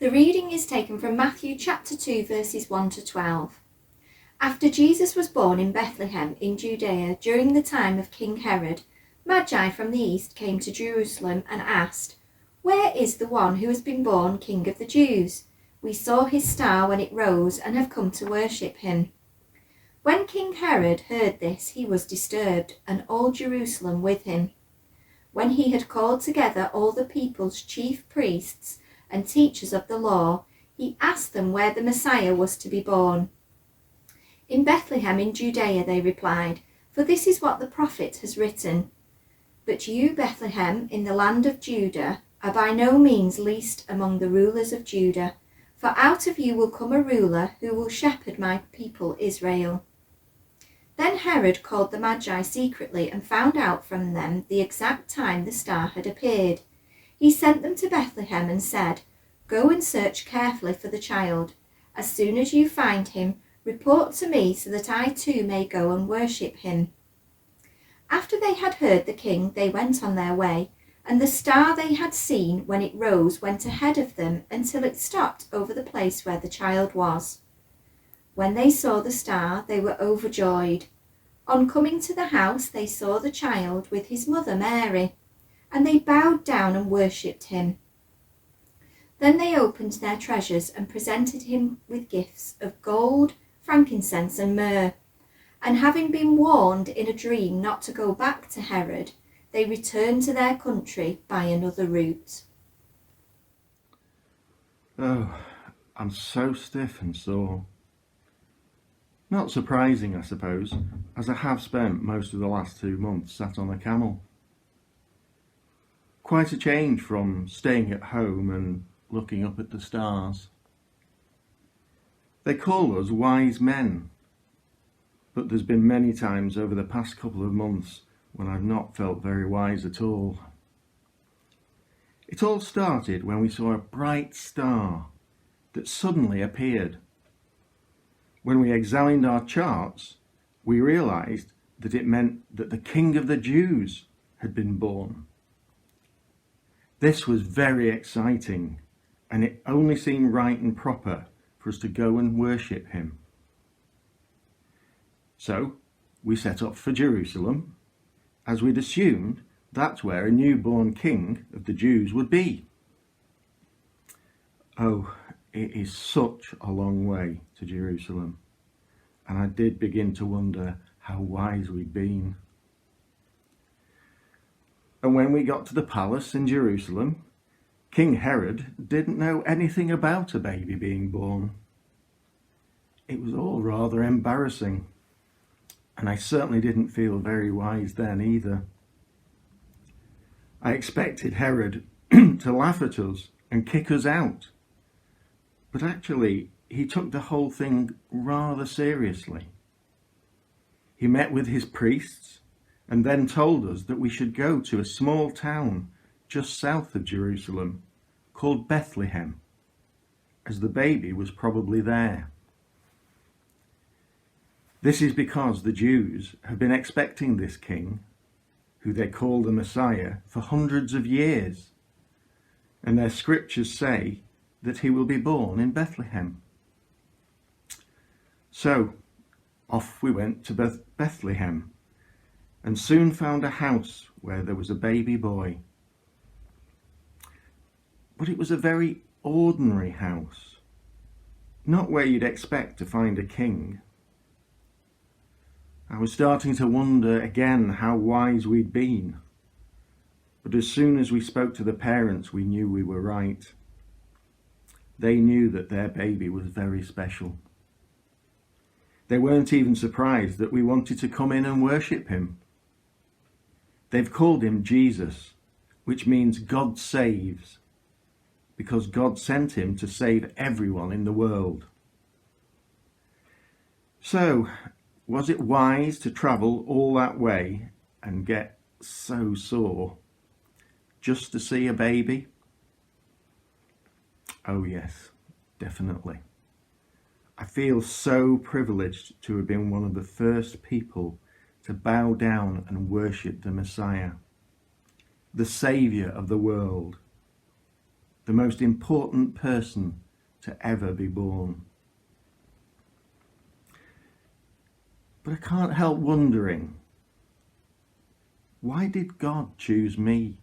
The reading is taken from Matthew chapter 2 verses 1 to 12. After Jesus was born in Bethlehem in Judea during the time of King Herod, Magi from the east came to Jerusalem and asked, "Where is the one who has been born King of the Jews? We saw his star when it rose and have come to worship him." When King Herod heard this, he was disturbed, and all Jerusalem with him. When he had called together all the people's chief priests and teachers of the law, he asked them where the Messiah was to be born. "In Bethlehem in Judea," they replied, "for this is what the prophet has written. But you, Bethlehem, in the land of Judah, are by no means least among the rulers of Judah, for out of you will come a ruler who will shepherd my people Israel." Then Herod called the Magi secretly and found out from them the exact time the star had appeared. He sent them to Bethlehem and said, "Go and search carefully for the child. As soon as you find him, report to me so that I too may go and worship him." After they had heard the king, they went on their way, and the star they had seen when it rose went ahead of them until it stopped over the place where the child was. When they saw the star, they were overjoyed. On coming to the house, they saw the child with his mother Mary, and they bowed down and worshipped him. Then they opened their treasures and presented him with gifts of gold, frankincense and myrrh. And having been warned in a dream not to go back to Herod, they returned to their country by another route. Oh, I'm so stiff and sore. Not surprising, I suppose, as I have spent most of the last 2 months sat on a camel. Quite a change from staying at home and looking up at the stars. They call us wise men, but there's been many times over the past couple of months when I've not felt very wise at all. It all started when we saw a bright star that suddenly appeared. When we examined our charts, we realised that it meant that the King of the Jews had been born. This was very exciting, and it only seemed right and proper for us to go and worship him. So we set off for Jerusalem, as we'd assumed that's where a newborn king of the Jews would be. Oh, it is such a long way to Jerusalem, and I did begin to wonder how wise we'd been. And when we got to the palace in Jerusalem, King Herod didn't know anything about a baby being born. It was all rather embarrassing, and I certainly didn't feel very wise then either. I expected Herod to laugh at us and kick us out, but actually he took the whole thing rather seriously. He met with his priests and then told us that we should go to a small town just south of Jerusalem called Bethlehem, as the baby was probably there. This is because the Jews have been expecting this king, who they call the Messiah, for hundreds of years, and their scriptures say that he will be born in Bethlehem. So off we went to Bethlehem, and soon found a house where there was a baby boy. But it was a very ordinary house, not where you'd expect to find a king. I was starting to wonder again how wise we'd been, but as soon as we spoke to the parents, we knew we were right. They knew that their baby was very special. They weren't even surprised that we wanted to come in and worship him. They've called him Jesus, which means God saves, because God sent him to save everyone in the world. So, was it wise to travel all that way and get so sore just to see a baby? Oh yes, definitely. I feel so privileged to have been one of the first people to bow down and worship the Messiah, the Saviour of the world. the most important person to ever be born. But I can't help wondering, why did God choose me?